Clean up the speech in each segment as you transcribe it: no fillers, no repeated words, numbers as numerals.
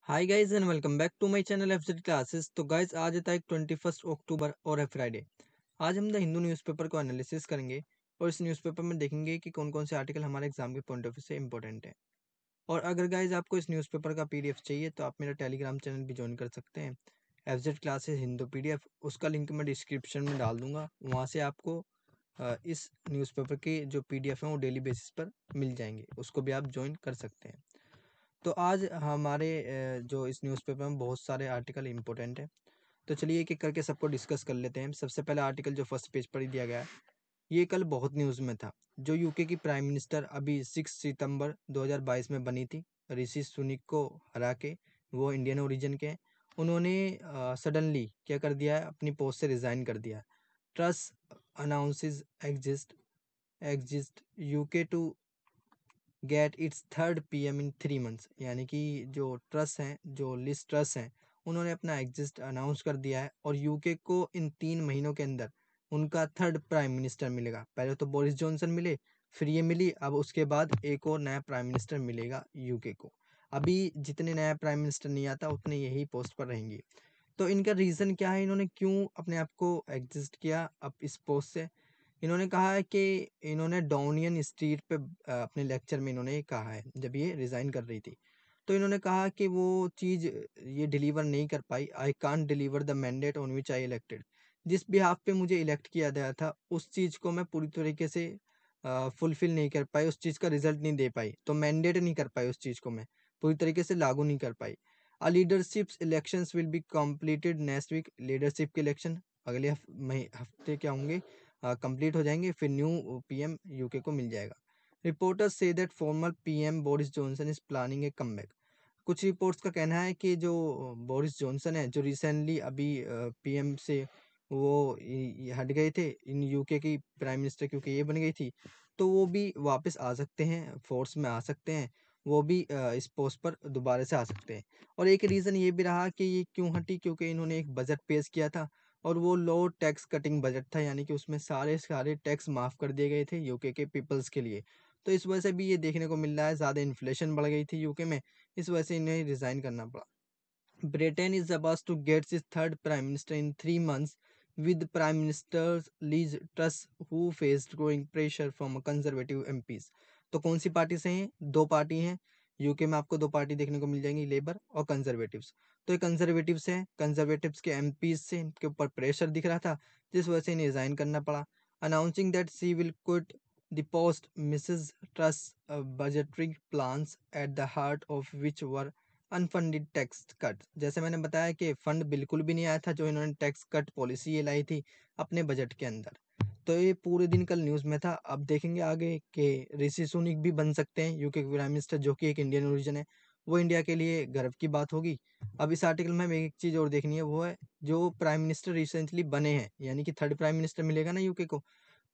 Hi guys and welcome back to my channel FZ classes. तो guys आज है तारीख 21 अक्टूबर और है फ्राइडे। आज हम द हिंदू न्यूज़पेपर को एनालिसिस करेंगे और इस न्यूज़पेपर में देखेंगे कि कौन कौन से आर्टिकल हमारे एग्जाम के पॉइंट ऑफ व्यू से इंपॉर्टेंट है। और अगर गाइस आपको इस न्यूज़पेपर का पीडीएफ चाहिए तो आप मेरा टेलीग्राम चैनल भी ज्वाइन कर सकते हैं, एफजेड क्लासेस हिंदू पीडीएफ। उसका लिंक मैं डिस्क्रिप्शन में डाल दूंगा, वहाँ से आपको इस न्यूज़पेपर के जो पीडीएफ हैं वो डेली बेसिस पर मिल जाएंगे, उसको भी आप ज्वाइन कर सकते हैं। तो आज हमारे जो इस न्यूज़पेपर में बहुत सारे आर्टिकल इम्पोर्टेंट हैं। तो चलिए एक एक करके सबको डिस्कस कर लेते हैं। सबसे पहला आर्टिकल जो फर्स्ट पेज पर ही दिया गया है, ये कल बहुत न्यूज़ में था। जो यूके की प्राइम मिनिस्टर अभी 6 सितंबर 2022 में बनी थी, ऋषि सुनक को हरा के, वो इंडियन ओरिजिन के हैं। उन्होंने सडनली क्या कर दिया है, अपनी पोस्ट से रिज़ाइन कर दिया। Truss announces exit UK to get its third PM in 3 months. यानी कि जो ट्रस्ट हैं, जो लिस्ट ट्रस्ट हैं, उन्होंने अपना एग्जिस्ट अनाउंस कर दिया है और यूके को इन 3 महीनों के अंदर उनका थर्ड प्राइम मिनिस्टर मिलेगा। पहले तो बोरिस जॉनसन मिले, फिर ये मिली, अब उसके बाद एक और नया प्राइम मिनिस्टर मिलेगा यूके को। अभी जितने नया प्राइम मिनिस्टर नहीं आता उतने यही पोस्ट पर रहेंगी। तो इनका रीज़न क्या है, इन्होंने क्यों अपने आप को एग्जिस्ट किया अब इस पोस्ट से। इन्होंने कहा है कि इन्होंने डाउनियन स्ट्रीट पे अपने लेक्चर में इन्होंने ये कहा है, जब ये रिज़ाइन कर रही थी, तो इन्होंने कहा कि वो चीज़ ये डिलीवर नहीं कर पाई। I can't deliver the mandate on which I elected. जिस बिहाफ पे मुझे इलेक्ट किया गया था उस चीज़ को मैं पूरी तरीके से फुलफिल नहीं कर पाई, उस चीज़ का रिजल्ट नहीं दे पाई, तो मैंडेट नहीं कर पाई, उस चीज़ को मैं पूरी तरीके से लागू नहीं कर पाई। Leadership elections will be completed next week. Leadership के इलेक्शन अगले हफ्ते क्या होंगे, कंप्लीट हो जाएंगे, फिर न्यू पीएम यूके को मिल जाएगा। Reporters say that former PM Boris Johnson is planning A comeback. कुछ रिपोर्ट्स का कहना है कि जो बोरिस जॉनसन है, जो रिसेंटली अभी पीएम से वो हट गए थे इन यूके की प्राइम मिनिस्टर, क्योंकि ये बन गई थी, तो वो भी वापस आ सकते हैं, फोर्स में आ सकते हैं, वो भी इस पोस्ट पर दोबारा से आ सकते हैं। और एक रीज़न ये भी रहा कि ये क्यों हटी, क्योंकि इन्होंने एक बजट पेश किया था और वो लो टैक्स कटिंग बजट था, यानी कि उसमें सारे सारे टैक्स माफ़ कर दिए गए थे यूके के पीपल्स के लिए। तो इस वजह से भी ये देखने को मिल रहा है, ज़्यादा इन्फ्लेशन बढ़ गई थी यूके में, इस वजह से इन्हें रिज़ाइन करना पड़ा। Britain is about to get its third prime minister in 3 months, with Prime Minister Liz Truss, who faced growing pressure from conservative MPs। तो कौन सी पार्टी से हैं? दो पार्टी हैं यूके में, आपको दो पार्टी देखने को मिल जाएंगी, लेबर और कंजर्वेटिव्स। तो ये कंजर्वेटिव्स हैं, कंजर्वेटिव्स के एमपीज से इनके ऊपर प्रेशर दिख रहा था, जिस वजह से इन्हें रिजाइन करना पड़ा। Announcing that she will quit the post, Mrs Truss budgetary plans at the heart of which were unfunded tax cut. जैसे मैंने बताया कि फंड बिल्कुल भी नहीं आया था, जो इन्होंने टैक्स कट पॉलिसी ये लाई थी अपने बजट के अंदर। तो ये पूरे दिन कल न्यूज़ में था। अब देखेंगे आगे कि ऋषि सुनक भी बन सकते हैं यूके के प्राइम मिनिस्टर, जो कि एक इंडियन ओरिजिन है, वो इंडिया के लिए गर्व की बात होगी। अब इस आर्टिकल में हमें एक चीज़ और देखनी है, वो है जो प्राइम मिनिस्टर रिसेंटली बने हैं, यानी कि थर्ड प्राइम मिनिस्टर मिलेगा ना यूके को,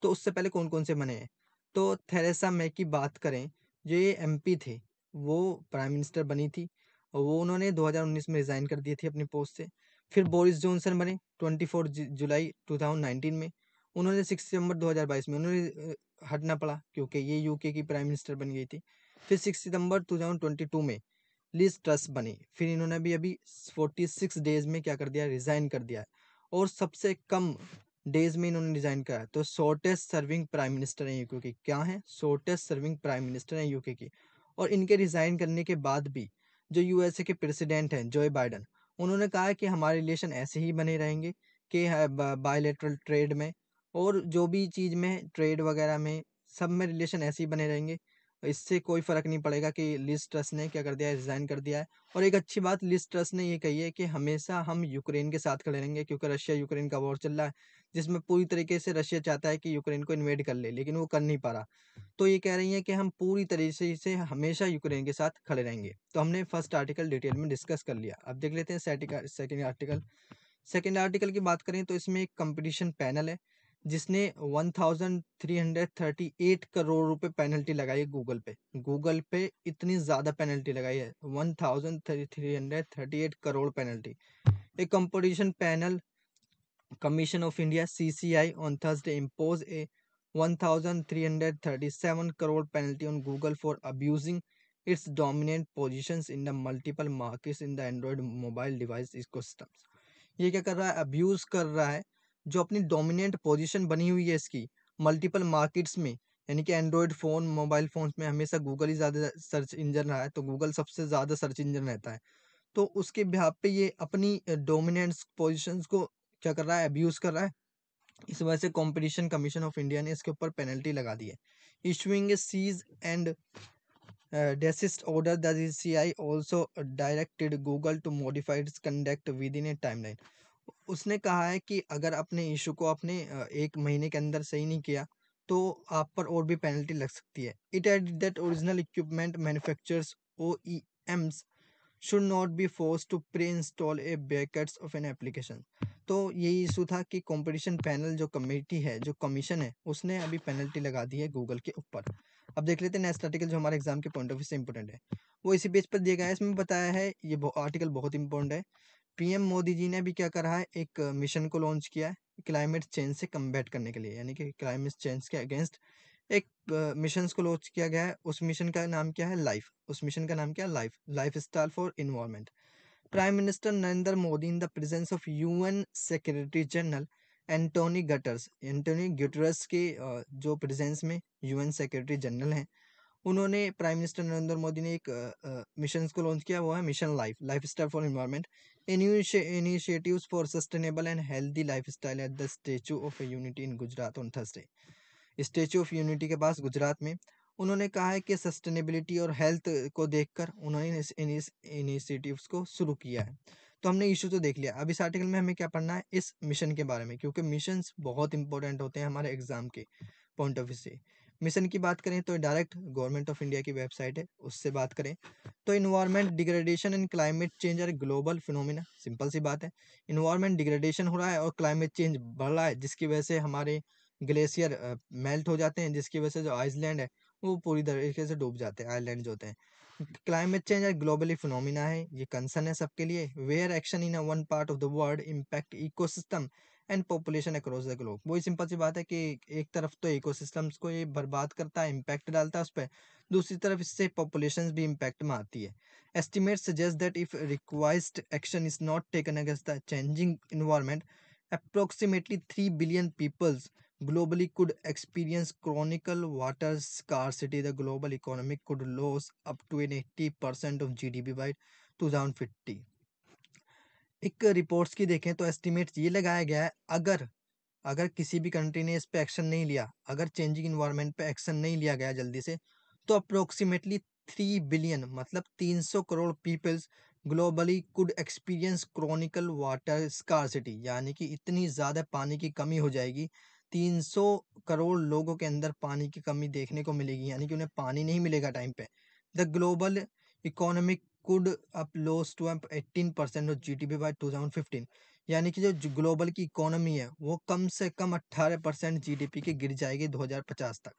तो उससे पहले कौन कौन से बने हैं। तो थेरेसा मे की बात करें, जो ये एमपी थे, वो प्राइम मिनिस्टर बनी थी, और वो उन्होंने 2019 में रिज़ाइन कर दी थी अपनी पोस्ट से। फिर बोरिस जॉनसन बने 24 जुलाई 2019 में, उन्होंने 6 सितंबर 2022 में उन्होंने हटना पड़ा, क्योंकि ये यूके की प्राइम मिनिस्टर बन गई थी। फिर 6 सितंबर 2022 में लिज ट्रस बनी, फिर इन्होंने भी अभी 46 डेज में क्या कर दिया, रिज़ाइन कर दिया है। और सबसे कम डेज में इन्होंने रिज़ाइन करा है। तो शॉर्टेस्ट सर्विंग प्राइम मिनिस्टर हैं यूके की। क्या है? शॉर्टेस्ट सर्विंग प्राइम मिनिस्टर हैं यूके की। और इनके रिज़ाइन करने के बाद भी जो यूएसए के प्रेसिडेंट हैं जो बाइडन, उन्होंने कहा है कि हमारे रिलेशन ऐसे ही बने रहेंगे कि बायलैटरल ट्रेड में और जो भी चीज़ में ट्रेड वगैरह में, सब में रिलेशन ऐसे ही बने रहेंगे। इससे कोई फ़र्क नहीं पड़ेगा कि लिज ट्रस ने क्या कर दिया है, रिज़ाइन कर दिया है। और एक अच्छी बात लिज ट्रस ने ये कही है कि हमेशा हम यूक्रेन के साथ खड़े रहेंगे, क्योंकि रशिया यूक्रेन का वॉर चल रहा है, जिसमें पूरी तरीके से रशिया चाहता है कि यूक्रेन को इन्वेड कर ले, लेकिन वो कर नहीं पा रहा। तो ये कह रही हैं कि हम पूरी तरीके से हमेशा यूक्रेन के साथ खड़े रहेंगे। तो हमने फर्स्ट आर्टिकल डिटेल में डिस्कस कर लिया। अब देख लेते हैं सेकंड आर्टिकल। सेकंड आर्टिकल की बात करें तो इसमें एक कंपटीशन पैनल है, जिसने 1338 करोड़ रुपए पेनल्टी लगाई है गूगल पे। गूगल पे इतनी ज़्यादा पेनल्टी लगाई है, 1338 करोड़ पेनल्टी। एक competition panel, Commission of India (CCI) on Thursday imposed a 1,337 crore penalty on Google for abusing its dominant positions in the multiple markets in the Android mobile device ecosystems। ये क्या कर रहा है, abuse कर रहा है जो अपनी डोमिनेंट पोजीशन बनी हुई है इसकी मल्टीपल मार्केट्स में। यानी कि एंड्रॉयड फ़ोन मोबाइल फ़ोन्स में हमेशा गूगल ही ज़्यादा सर्च इंजन रहा है, तो गूगल सबसे ज़्यादा सर्च इंजन रहता है। तो उसके बिहाफ पे ये अपनी डोमिनेंस पोजीशंस को क्या कर रहा है, अब्यूज कर रहा है। इस वजह से कंपटीशन कमीशन ऑफ इंडिया ने इसके ऊपर पेनल्टी लगा दी है, issuing a cease and desist order। The DCI also directed Google to modify its conduct within a timeline। उसने कहा है कि अगर अपने इशू को अपने 1 महीने के अंदर सही नहीं किया तो आप पर और भी पेनल्टी लग सकती है। It add that original equipment manufacturers OEMs should not be force to pre install a backups of an application. तो यही इशू था कि कंपटीशन पैनल जो कमेटी है, जो कमीशन है, उसने अभी पेनल्टी लगा दी है गूगल के ऊपर। अब देख लेते हैं नेक्स्ट आर्टिकल जो हमारे एग्जाम के पॉइंट ऑफ व्यू से इंपॉर्टेंट है, वो इसी पेज पर दिया गया है। इसमें बताया है, ये आर्टिकल बहुत इंपॉर्टेंट है। पीएम मोदी जी ने भी क्या करा है, एक मिशन को लॉन्च किया है क्लाइमेट चेंज से कम्बैट करने के लिए, यानी कि क्लाइमेट चेंज के अगेंस्ट एक मिशन को लॉन्च किया गया है। उस मिशन का नाम क्या है, लाइफ। उस मिशन का नाम क्या है, life lifestyle for environment. Prime minister Narendra Modi in the presence of UN secretary general Antonio Guterres के जो प्रेजेंस में यूएन सेक्रेटरी जनरल हैं, उन्होंने प्राइम मिनिस्टर नरेंद्र मोदी ने एक मिशन को लॉन्च किया, वो है mission life lifestyle for environment initiatives for sustainable and healthy life style at the statue of unity in Gujarat on Thursday. Statue of unity के पास गुजरात में उन्होंने कहा है कि सस्टेनेबिलिटी और हेल्थ को देखकर उन्होंने इस इनिशिएटिव्स को शुरू किया है। तो हमने इशू तो देख लिया, अब इस आर्टिकल में हमें क्या पढ़ना है, इस मिशन के बारे में, क्योंकि मिशंस बहुत इंपॉर्टेंट होते हैं हमारे एग्जाम के पॉइंट ऑफ व्यू से। मिशन की बात करें तो डायरेक्ट गवर्नमेंट ऑफ इंडिया की वेबसाइट है, उससे बात करें तो environment degradation and climate change are global phenomena. Simple सी बात है, इन्वायरमेंट डिग्रेडेशन हो रहा है और क्लाइमेट चेंज बढ़ रहा है, जिसकी वजह से हमारे ग्लेशियर मेल्ट हो जाते हैं, जिसकी वजह से जो आइसलैंड है वो पूरी तरीके से डूब जाते हैं, आइलैंड जो होते हैं। क्लाइमेट चेंज ग्लोबली फिनोमिना है, ये कंसर्न है सबके लिए, where action in one part of the world impact ecosystem and population across the globe. वही सिंपल सी बात है कि एक तरफ तो इकोसिस्टम्स को ये बर्बाद करता है, इम्पैक्ट डालता है उस पर, दूसरी तरफ इससे पॉपुलेशन भी इम्पैक्ट में आती है। Estimate suggest that if required action is not taken against the changing environment, approximately 3 billion people globally could experience chronic water scarcity। The global economy could lose up to an 80% of GDP by 2050। एक reports की देखें तो estimate ये लगाया गया है, अगर अगर किसी भी कंट्री ने इस पे एक्शन नहीं लिया, अगर चेंजिंग इन्वायरमेंट पे एक्शन नहीं लिया गया जल्दी से, तो अप्रोक्सीमेटली 3 बिलियन मतलब 300 crore peoples globally could experience chronical water scarcity, यानी कि इतनी ज़्यादा पानी की कमी हो जाएगी, 300 करोड़ लोगों के अंदर पानी की कमी देखने को मिलेगी, यानी कि उन्हें पानी नहीं मिलेगा टाइम पे। The global economic could up loss to 18% of GDP by 2015। यानी कि जो ग्लोबल की इकोनॉमी है वो कम से कम 18% GDP की गिर जाएगी 2050 तक।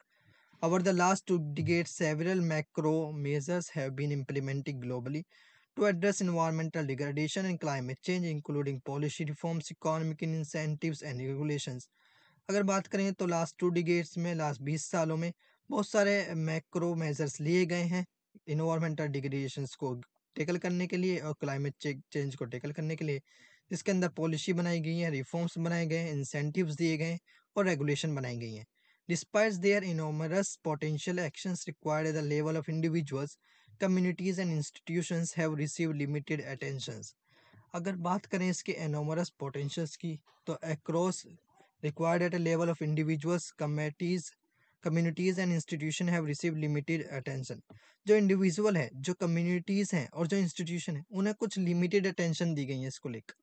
Over the last 2 decades, several macro measures have been implemented globally to address environmental degradation and climate change, including policy reforms, economic incentives, and regulations। अगर बात करें तो लास्ट 2 डिकेड्स में, लास्ट 20 सालों में बहुत सारे मैक्रो मेजर्स लिए गए हैं इन्वायरमेंटल डिग्रेडेशंस को टेकल करने के लिए और क्लाइमेट चेंज को टेकल करने के लिए, जिसके अंदर पॉलिसी बनाई गई है, रिफॉर्म्स बनाए गए हैं, इंसेंटिव्स दिए गए हैं और रेगुलेशन बनाई गई हैं। Despite their enormous potential, actions required at the level of individuals, communities and institutions have received limited attentions। अगर बात करें इसके enormous potentials की, तो across required at a level of individuals, communities and institution have received limited attention। जो individual है, जो communities हैं और जो इंस्टीट्यूशन है, उन्हें कुछ लिमिटेड अटेंशन दी गई है इसको लेकर।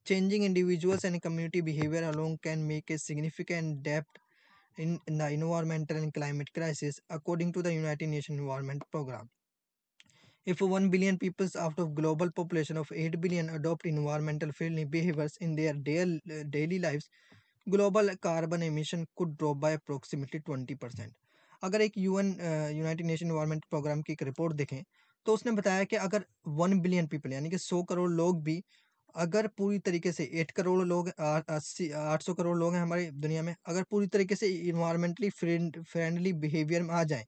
Changing individuals and community behavior alone can make a significant depth in the environmental and climate crisis, according to the United Nations Environment Program। If 1 billion people out of global population of 8 billion adopt environmental friendly behaviors in their daily lives, global carbon emission could drop by approximately 20%। अगर एक United nation environment programme की एक report देखें तो उसने बताया कि अगर 1 बिलियन पीपल यानी कि 100 करोड़ लोग भी अगर पूरी तरीके से 800 करोड़ लोग हैं हमारी दुनिया में, अगर पूरी तरीके से इन्वायरमेंटली फ्रेंडली बिहेवियर में आ जाएं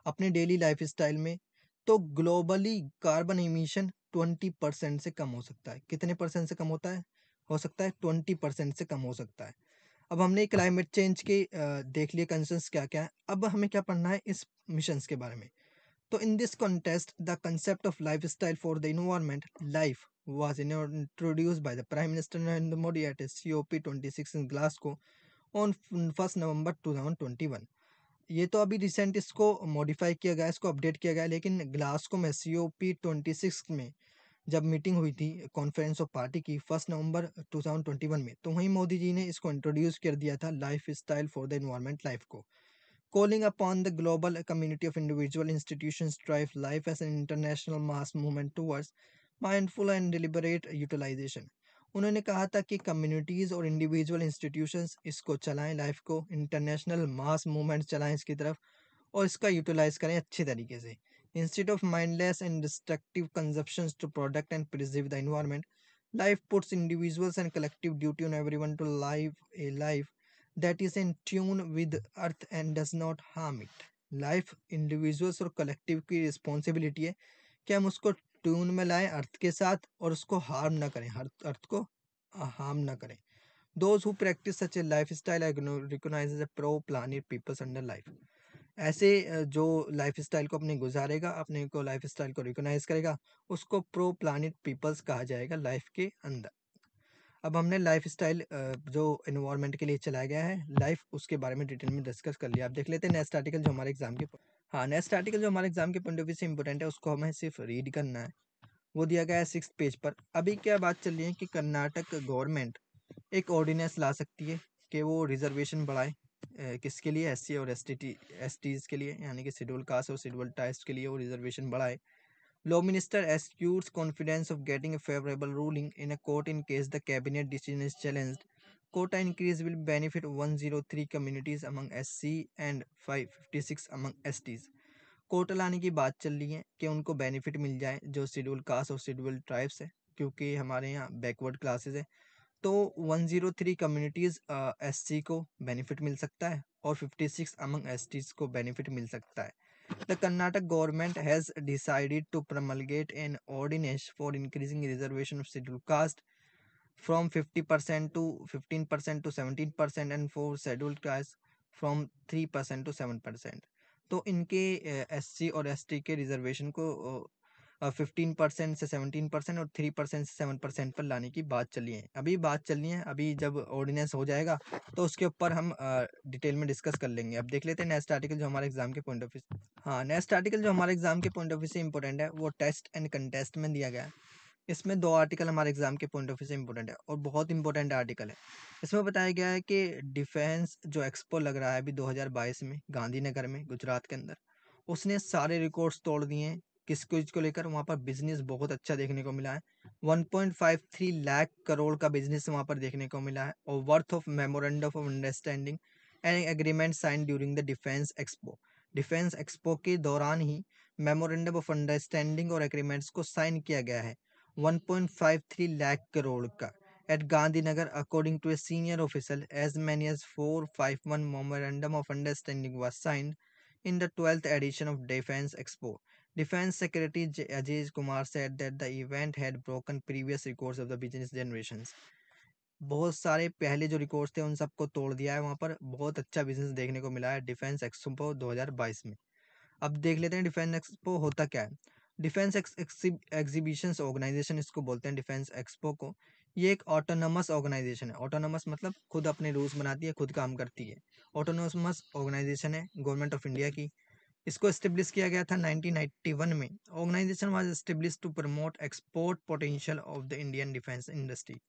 अपने डेली लाइफ स्टाइल में, तो ग्लोबली कार्बन इमिशन 20% से कम हो सकता है। कितने परसेंट से कम होता है? हो सकता है 20% से कम हो सकता है। अब हमने क्लाइमेट चेंज के देख लिए कंसर्न्स क्या क्या है। अब हमें क्या पढ़ना है इस मिशंस के बारे में। तो in this context, the concept of lifestyle for the environment, life, was introduced by the Prime Minister Narendra Modi at a COP26 in Glasgow on 1st November 2021. ये तो अभी रिसेंट इसको मॉडिफाई किया गया, इसको अपडेट किया गया, लेकिन ग्लासगो में COP26 में जब मीटिंग हुई थी कॉन्फ्रेंस ऑफ पार्टी की 1 नवंबर 2021 में, तो वहीं मोदी जी ने इसको इंट्रोड्यूस कर दिया था life style for the environment life को, calling upon the global community of individual institutions to drive life as an international mass movement towards mindful and deliberate utilization. उन्होंने कहा था कि कम्युनिटीज़ और इंडिविजुअल इंस्टीट्यूशंस इसको चलाएं, लाइफ को international mass movement चलाएं इसकी तरफ, और इसका यूटिलाइज करें अच्छे तरीके से, instead of mindless and destructive consumptions to protect and preserve the environment. Life puts individuals and collective duty on everyone to live a life that is in tune with earth and does not harm it. Life individuals और collective की responsibility है कि हम उसको tune में लाएं अर्थ के साथ और उसको हार्म ना करें, अर्थ को हार्म ना करें. Those who practice such a lifestyle are recognized as a pro-planet peoples under life. ऐसे जो लाइफ स्टाइल को अपने गुजारेगा, अपने को लाइफ स्टाइल को रिकॉग्नाइज करेगा, उसको प्रो प्लानिट पीपल्स कहा जाएगा लाइफ के अंदर. अब हमने लाइफ स्टाइल जो इन्वायरमेंट के लिए चलाया गया है लाइफ, उसके बारे में डिटेल में डिस्कस कर लिया. अब देख लेते हैं नेक्स्ट आर्टिकल जो हमारे एग्जाम के, हाँ नेक्स्ट आर्टिकल जो हमारे एग्जाम के पॉइंट ऑफ व्यू से इंपॉर्टेंट है, उसको हमें सिर्फ रीड करना है. वो दिया गया है 6th पेज पर. अभी क्या बात चल रही है कि कर्नाटक गवर्नमेंट एक ऑर्डिनेंस ला सकती है कि वो रिजर्वेशन बढ़ाए, किसके लिए? SC और STs के लिए, यानी कि शेड्यूल कास्ट और शेड्यूल ट्राइब्स के लिए वो रिजर्वेशन बढ़ाए. Law Minister assures confidence of getting a favorable ruling in a court in case the cabinet decision is challenged. Quota increase will benefit 103 communities among SC and 556 among STs. Kota लाने की बात चल रही है कि उनको बेनिफिट मिल जाए जो शेड्यूल कास्ट और शेड्यूल ट्राइब्स है, क्योंकि हमारे यहाँ बैकवर्ड क्लासेस है. तो 103 कम्युनिटीज़ SC को बेनिफिट मिल सकता है और 56 अमंग STs को बेनिफिट मिल सकता है. The Karnataka government has decided to promulgate an ordinance for increasing reservation of scheduled caste from 50% to 15% to 17% and for scheduled caste from 3% to 7%. तो इनके SC और ST के रिजर्वेशन को 15% से 17% और 3% से 7% पर लाने की बात चली है. अभी बात चल रही है, अभी जब ऑर्डिनेंस हो जाएगा तो उसके ऊपर हम डिटेल में डिस्कस कर लेंगे. अब देख लेते हैं नेक्स्ट आर्टिकल जो हमारे एग्जाम के पॉइंट ऑफ व्यू, हाँ नेक्स्ट आर्टिकल जो हमारे एग्जाम के पॉइंट ऑफ व्यू से इंपॉर्टेंट है वो टेस्ट एंड कंटेस्ट में दिया गया है. इसमें 2 आर्टिकल हमारे एग्जाम के पॉइंट ऑफ व्यू से इंपॉर्टेंट है और बहुत इंपॉर्टेंट आर्टिकल है. इसमें बताया गया है कि डिफेंस जो एक्सपो लग रहा है अभी 2022 में गांधीनगर में गुजरात के अंदर, उसने सारे रिकॉर्ड्स तोड़ दिए हैं. किस चीज़ को लेकर? वहाँ पर बिजनेस बहुत अच्छा देखने को मिला है. 1.53 लाख करोड़ का बिजनेस वहाँ पर देखने को मिला है और worth of memorandum of understanding and agreement sign during the defence expo. Defence expo के दौरान ही मेमोरेंडम ऑफ अंडरस्टैंडिंग और एग्रीमेंट्स को साइन किया गया है 1.53 lakh crore ka at Gandhinagar, according to a senior official. As many as 451 memorandum of understanding was signed in the 12th edition of Defence Expo. Defense Secretary Ajay Kumar said that the event had broken previous records of the business generations. बहुत सारे पहले जो records थे उन सबको तोड़ दिया है. वहाँ पर बहुत अच्छा बिजनेस देखने को मिला है डिफेंस एक्सपो 2022 में. अब देख लेते हैं डिफेंस एक्सपो होता क्या है. डिफेंस एग्जीबिशंस ऑर्गेनाइजेशन इसको बोलते हैं डिफेंस एक्सपो को. ये एक ऑटोनमस ऑर्गेनाइजेशन है. ऑटोनमस मतलब खुद अपने रूल्स बनाती है, खुद काम करती है. ऑटोनमस ऑर्गेनाइजेशन है गवर्नमेंट ऑफ इंडिया की. इसको एस्टेब्लिश किया गया था 1991 में. Organisation was establish to promote export potential of the Indian defence industry.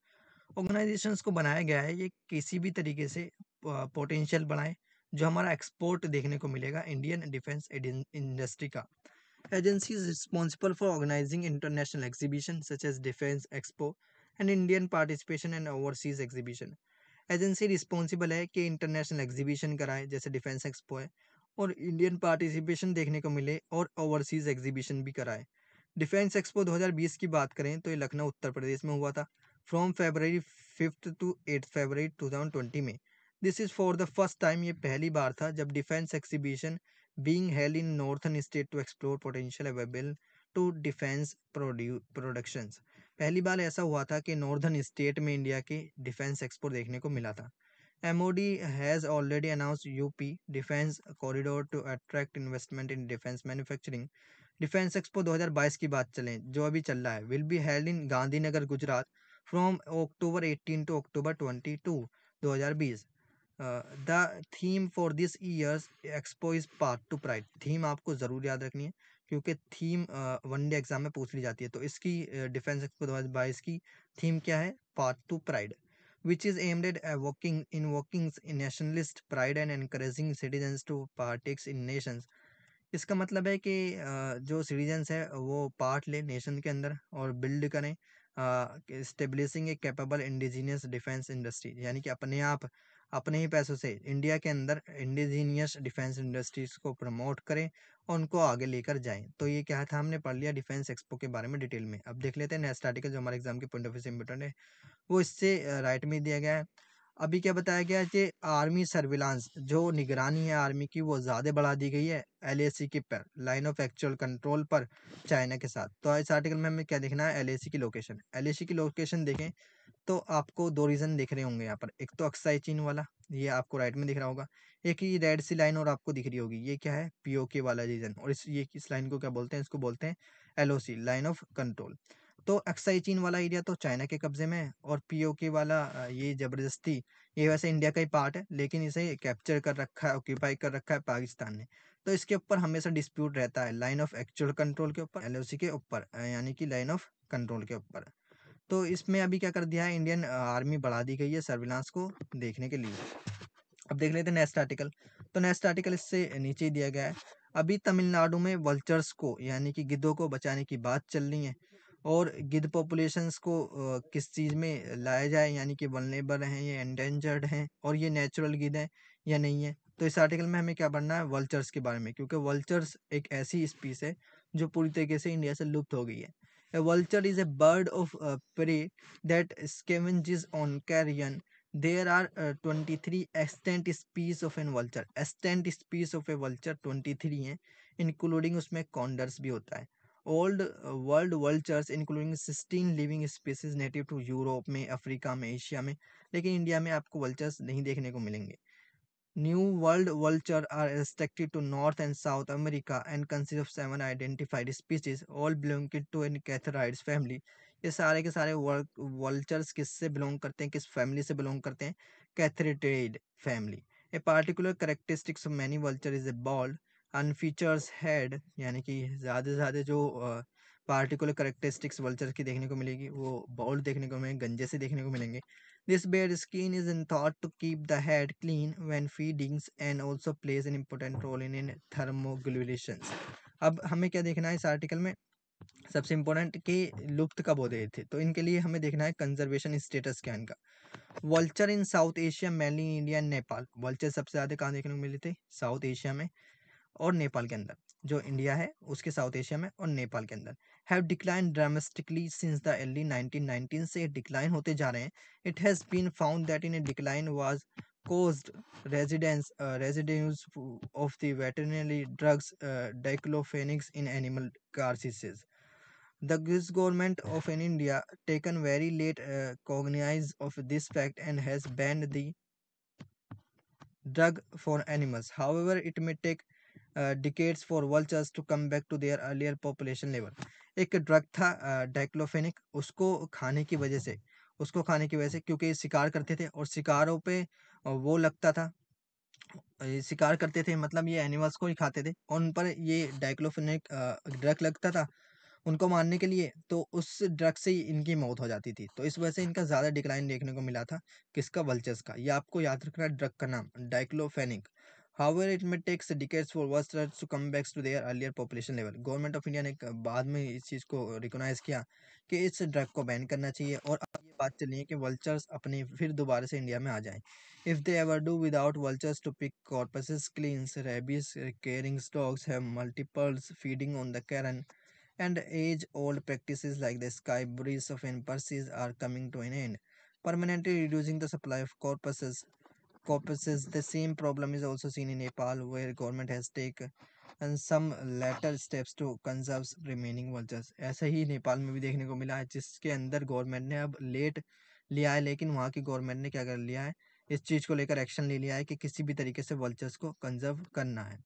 Organisations को बनाया गया है ये किसी भी तरीके से पोटेंशियल बढ़ाएं जो हमारा एक्सपोर्ट देखने को मिलेगा इंडियन डिफेंस इंडस्ट्री का. Agency is responsible for organizing international exhibitions such as Defense Expo and Indian participation in overseas exhibition. Agency responsible है कि इंटरनेशनल एग्जीबिशन कराए जैसे डिफेंस एक्सपो है और इंडियन पार्टिसिपेशन देखने को मिले और ओवरसीज एग्जीबिशन भी कराए. डिफेंस एक्सपो 2020 की बात करें तो ये लखनऊ उत्तर प्रदेश में हुआ था from February 5th to 8th February 2020 में. This is for the first time, ये पहली बार था जब defence exhibition being held in northern state to explore potential available to defense productions। पहली बार ऐसा हुआ था कि नॉर्दर्न स्टेट में इंडिया के डिफेंस एक्सपो देखने को मिला था। MOD has already announced UP Defense Corridor to attract investment in defense manufacturing। Defence expo 2022 की बात चलें जो अभी चल रहा है, will be held in Gandhinagar Gujarat from October 18 to October 22 2020। The theme for this years expo is part to pride. Theme आपको ज़रूर याद रखनी है क्योंकि थीम वनडे एग्जाम में पूछ ली जाती है। तो इसकी डिफेंस एक्सपो 2022 की थीम क्या है? Part to pride, which is aimed at invoking nationalist pride and encouraging citizens to partake in nations। इसका मतलब है कि जो सिटीजन्स है वो पार्ट ले नेशन के अंदर और बिल्ड करें establishing a capable indigenous defence industry, यानी कि अपने आप अपने ही पैसों से इंडिया के अंदर इंडिजीनियस डिफेंस इंडस्ट्रीज को प्रमोट करें और उनको आगे लेकर जाएं। तो ये क्या था, हमने पढ़ लिया डिफेंस एक्सपो के बारे में डिटेल में। अब देख लेते हैं नेक्स्ट आर्टिकल जो हमारे एग्जाम के पॉइंट ऑफ व्यू से इंपॉर्टेंट है, वो इससे राइट में दिया गया है। अभी क्या बताया गया है कि आर्मी सर्विलांस जो निगरानी है आर्मी की वो ज़्यादा बढ़ा दी गई है LAC के पर, लाइन ऑफ एक्चुअल कंट्रोल पर, चाइना के साथ। तो इस आर्टिकल में हमें क्या देखना है? LAC की लोकेशन। LAC की लोकेशन देखें तो आपको दो रीज़न दिख रहे होंगे यहाँ पर। एक तो अक्साई चीन वाला, ये आपको राइट में दिख रहा होगा। एक ही रेड सी लाइन और आपको दिख रही होगी, ये क्या है? POK वाला रीजन। और इस लाइन को क्या बोलते हैं? इसको बोलते हैं LOC, लाइन ऑफ कंट्रोल। तो अक्साई चीन वाला एरिया तो चाइना के कब्जे में है और POK वाला ये जबरदस्ती, ये वैसे इंडिया का ही पार्ट है लेकिन इसे कैप्चर कर रखा है, ऑक्यूपाई कर रखा है पाकिस्तान ने। तो इसके ऊपर हमेशा डिस्प्यूट रहता है, लाइन ऑफ एक्चुअल कंट्रोल के ऊपर, LOC के ऊपर, यानी कि लाइन ऑफ कंट्रोल के ऊपर। तो इसमें अभी क्या कर दिया है, इंडियन आर्मी बढ़ा दी गई है सर्विलांस को देखने के लिए। अब देख लेते हैं नेक्स्ट आर्टिकल। तो नेक्स्ट आर्टिकल इससे नीचे ही दिया गया है। अभी तमिलनाडु में वल्चर्स को यानी कि गिद्धों को बचाने की बात चल रही है और गिद्ध पॉपुलेशंस को किस चीज़ में लाया जाए, यानी कि वल्नरेबल हैं, ये एंडेंजर्ड हैं और ये नेचुरल गिद्ध हैं या नहीं है। तो इस आर्टिकल में हमें क्या पढ़ना है? वल्चर्स के बारे में, क्योंकि वल्चर्स एक ऐसी स्पीस है जो पूरी तरीके से इंडिया से लुप्त हो गई है। A vulture is a bird of prey that scavenges on carrion। There are 23 extant species of an vulture। extant species of a vulture 23 हैं, इंक्लूडिंग उसमें कॉन्डर्स भी होता है। Old world vultures including 16 living species native to Europe में, Africa में, Asia में, लेकिन India में आपको वल्चर्स नहीं देखने को मिलेंगे। New World vulture are restricted to North and South America and consist of 7 identified species, all belonging to an Catharides family। ये सारे के सारे वल्चर्स किससे बिलोंग करते हैं, किस फैमिली से बिलोंग करते हैं? कैथरेटिड family. A particular characteristics of many vulture is a bald unfeathered head, यानी कि ज़्यादा से ज़्यादा जो पार्टिकुलर कैरेक्टरिस्टिक्स वल्चर की देखने को मिलेगी वो बॉल्ड देखने को मिलेंगे, गंजे से देखने को मिलेंगे। This bare skin is in thought to keep the head clean when feedings and also plays an important role in thermoregulations। अब हमें क्या देखना है इस आर्टिकल में? सबसे इम्पोर्टेंट कि लुप्त कब हो गए थे, तो इनके लिए हमें देखना है कंजर्वेशन स्टेटस क्या है इनका। Vulture in south Asia mainly India and Nepal. Vulture सबसे ज़्यादा कहाँ देखने को मिले थे? साउथ एशिया में और नेपाल के अंदर। जो इंडिया है उसके साउथ एशिया में और नेपाल के अंदर। Have decline dramatically since the early 1919। से डिक्लाइन होते जा रहे हैं। It has been found that in a decline was caused residues of the veterinary drugs diclofenac in animal carcasses। The Swiss government of in India taken very late cognizance of this fact and has banned the drug for animals। However, it may take decades for vultures to come back to their earlier population level। एक drug था diclofenac, उसको खाने की वजह से क्योंकि शिकार करते थे और शिकारों पे वो लगता था, ये शिकार करते थे मतलब ये एनिमल्स को ही खाते थे और उन पर ये डाइक्लोफेनिक ड्रग लगता था उनको मारने के लिए, तो उस ड्रग से ही इनकी मौत हो जाती थी। तो इस वजह से इनका ज़्यादा डिक्लाइन देखने को मिला था। किसका? वल्चर्स का। ये आपको याद रखना है ड्रग का नाम, diclofenac. However it may takes decades for vultures to come back to their earlier population level. Government of India ने बाद में इस चीज़ को रिकोगनाइज किया कि इस ड्रग को बैन करना चाहिए और अब ये बात चली है कि वल्चर्स अपने फिर दोबारा से इंडिया में आ जाएं। If they ever do without vultures to pick corpses cleans rabies carrying dogs have multiples feeding on the carrion and age-old practices like the sky breeze of in purses are coming to an end, permanently reducing the supply of corpusses caucuses. The same problem is also seen in Nepal, where government has taken and some later steps to conserve remaining vultures. ऐसा ही नेपाल में भी देखने को मिला है, जिसके अंदर government ने अब लेट लिया है, लेकिन वहाँ की गवर्नमेंट ने क्या कर लिया है, इस चीज़ को लेकर एक्शन ले लिया है कि किसी भी तरीके से वल्चर्स को कंजर्व करना है।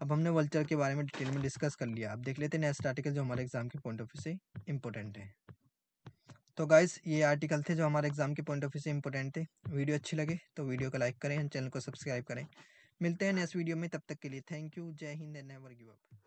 अब हमने वल्चर के बारे में डिटेल में डिस्कस कर लिया। अब देख लेते हैं नेक्स्ट आर्टिकल जो हमारे एग्जाम के पॉइंट ऑफ व्यू से इंपॉर्टेंट है। तो गाइस ये आर्टिकल थे जो हमारे एग्जाम के पॉइंट ऑफ व्यू से इंपॉर्टेंट थे। वीडियो अच्छी लगे तो वीडियो को लाइक करें, चैनल को सब्सक्राइब करें। मिलते हैं नेक्स्ट वीडियो में, तब तक के लिए थैंक यू, जय Hind and never give up.